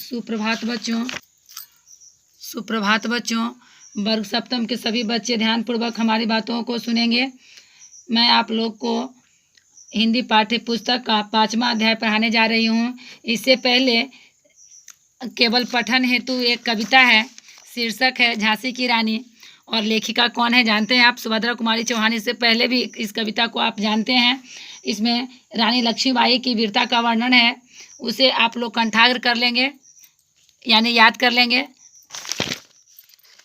सुप्रभात बच्चों। सुप्रभात बच्चों। वर्ग सप्तम के सभी बच्चे ध्यानपूर्वक हमारी बातों को सुनेंगे। मैं आप लोग को हिंदी पाठ्य पुस्तक का 5वां अध्याय पढ़ाने जा रही हूँ। इससे पहले केवल पठन हेतु एक कविता है। शीर्षक है झांसी की रानी और लेखिका कौन है जानते हैं आप? सुभद्रा कुमारी चौहान। इससे पहले भी इस कविता को आप जानते हैं। इसमें रानी लक्ष्मीबाई की वीरता का वर्णन है। उसे आप लोग कंठाग्र कर लेंगे यानी याद कर लेंगे।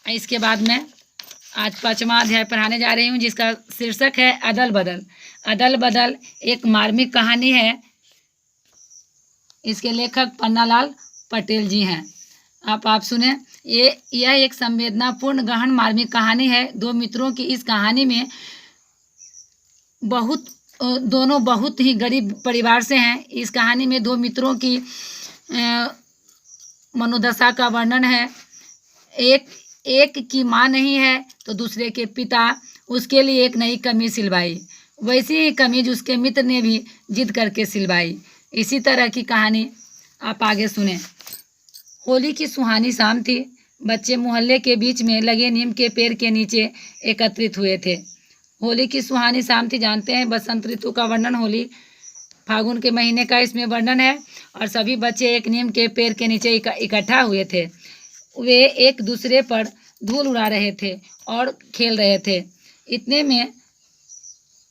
इसके बाद मैं आज 5वां अध्याय पढ़ाने जा रही हूँ जिसका शीर्षक है अदल बदल। अदल बदल एक मार्मिक कहानी है। इसके लेखक पन्नालाल पटेल जी हैं। आप सुने। यह एक संवेदनापूर्ण गहन मार्मिक कहानी है। दो मित्रों की इस कहानी में दोनों बहुत ही गरीब परिवार से हैं। इस कहानी में दो मित्रों की मनोदशा का वर्णन है। एक की माँ नहीं है तो दूसरे के पिता उसके लिए एक नई कमीज सिलवाई। वैसी ही कमीज उसके मित्र ने भी जिद करके सिलवाई। इसी तरह की कहानी आप आगे सुने। होली की सुहानी शाम थी। बच्चे मोहल्ले के बीच में लगे नीम के पेड़ के नीचे एकत्रित हुए थे। होली की सुहानी शाम थी, जानते हैं बसंत ऋतु का वर्णन, होली फागुन के महीने का इसमें वर्णन है। और सभी बच्चे एक नीम के पेड़ के नीचे इकट्ठा हुए थे। वे एक दूसरे पर धूल उड़ा रहे थे और खेल रहे थे। इतने में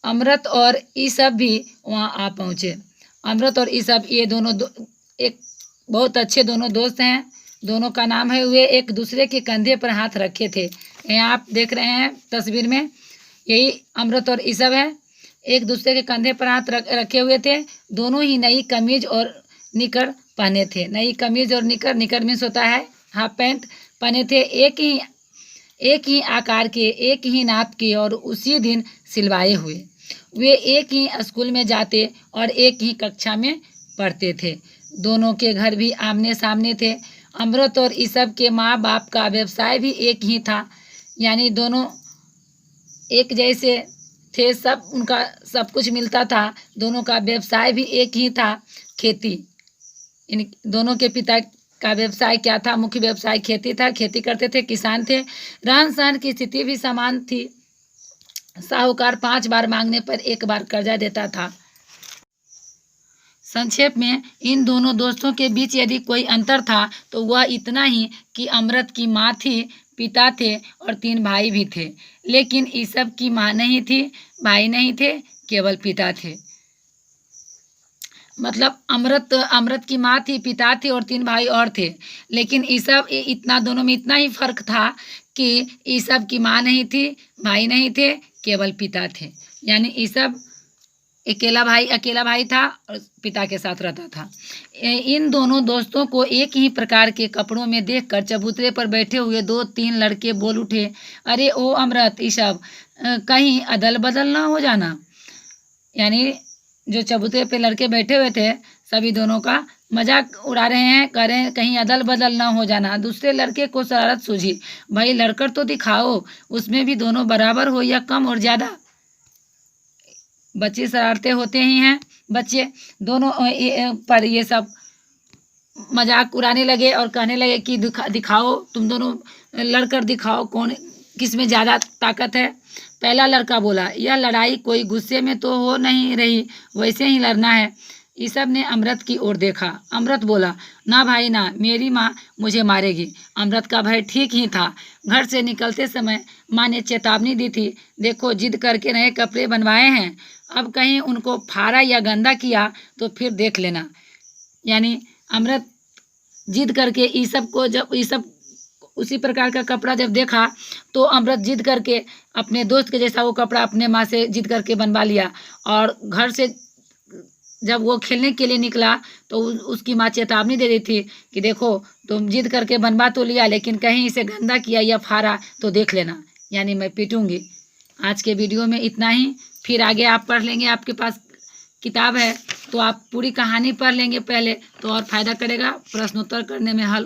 अमृत और ईसब भी वहाँ आ पहुँचे। अमृत और ईसब ये दोनों एक बहुत अच्छे दोनों दोस्त हैं। दोनों का नाम है, वे एक दूसरे के कंधे पर हाथ रखे थे। यहाँ आप देख रहे हैं तस्वीर में, यही अमृत और ईसब है। एक दूसरे के कंधे पर हाथ रखे हुए थे। दोनों ही नई कमीज और निकर पहने थे। नई कमीज और निकर मीन्स होता है हाफ पैंट पहने थे। एक ही आकार के, एक ही नाप के और उसी दिन सिलवाए हुए। वे एक ही स्कूल में जाते और एक ही कक्षा में पढ़ते थे। दोनों के घर भी आमने सामने थे। अमृत और ईसब के माँ बाप का व्यवसाय भी एक ही था, यानी दोनों एक जैसे थे। उनका सब कुछ मिलता था। दोनों का व्यवसाय भी एक ही था, खेती। इन दोनों के पिता का व्यवसाय क्या था? मुख्य व्यवसाय खेती था। खेती करते थे, किसान थे। रहन सहन की स्थिति भी समान थी। साहूकार 5 बार मांगने पर 1 बार कर्जा देता था। संक्षेप में इन दोनों दोस्तों के बीच यदि कोई अंतर था तो वह इतना ही कि अमृत की माँ थी, पिता थे और 3 भाई भी थे। लेकिन ईसब की माँ नहीं थी, भाई नहीं थे, केवल पिता थे। मतलब अमृत की माँ थी, पिता थे और 3 भाई और थे। लेकिन ईसब दोनों में इतना ही फर्क था कि ईसब की माँ नहीं थी, भाई नहीं थे, केवल पिता थे। यानी ईसब अकेला भाई था और पिता के साथ रहता था। इन दोनों दोस्तों को एक ही प्रकार के कपड़ों में देखकर चबूतरे पर बैठे हुए 2-3 लड़के बोल उठे, अरे ओ अमृत, ईसब, कहीं अदल बदल ना हो जाना। यानी जो चबूतरे पे लड़के बैठे हुए थे सभी दोनों का मजाक उड़ा रहे हैं, कह रहे हैं कहीं अदल बदल ना हो जाना। दूसरे लड़के को शरारत सूझी, भाई लड़कर तो दिखाओ, उसमें भी दोनों बराबर हो या कम और ज़्यादा। बच्चे शरारते होते ही हैं। बच्चे दोनों पर ये सब मजाक उड़ाने लगे और कहने लगे कि दिखाओ, तुम दोनों लड़कर दिखाओ कौन किस में ज़्यादा ताकत है। पहला लड़का बोला, यह लड़ाई कोई गुस्से में तो हो नहीं रही, वैसे ही लड़ना है। ईसब ने अमृत की ओर देखा। अमृत बोला, ना भाई ना, मेरी माँ मुझे मारेगी। अमृत का भय ठीक ही था। घर से निकलते समय माँ ने चेतावनी दी थी, देखो जिद करके नए कपड़े बनवाए हैं, अब कहीं उनको फाड़ा या गंदा किया तो फिर देख लेना। यानी अमृत जिद करके ईसब उसी प्रकार का कपड़ा जब देखा तो अमृत जिद करके अपने दोस्त के जैसा वो कपड़ा अपने माँ से जिद करके बनवा लिया। और घर से जब वो खेलने के लिए निकला तो उसकी माँ चेतावनी दे दी थी कि देखो तुम जिद करके बनवा तो लिया, लेकिन कहीं इसे गंदा किया या फाड़ा तो देख लेना, यानी मैं पीटूंगी। आज के वीडियो में इतना ही। फिर आगे आप पढ़ लेंगे, आपके पास किताब है तो आप पूरी कहानी पढ़ लेंगे पहले तो और फ़ायदा करेगा। प्रश्नोत्तर करने में हल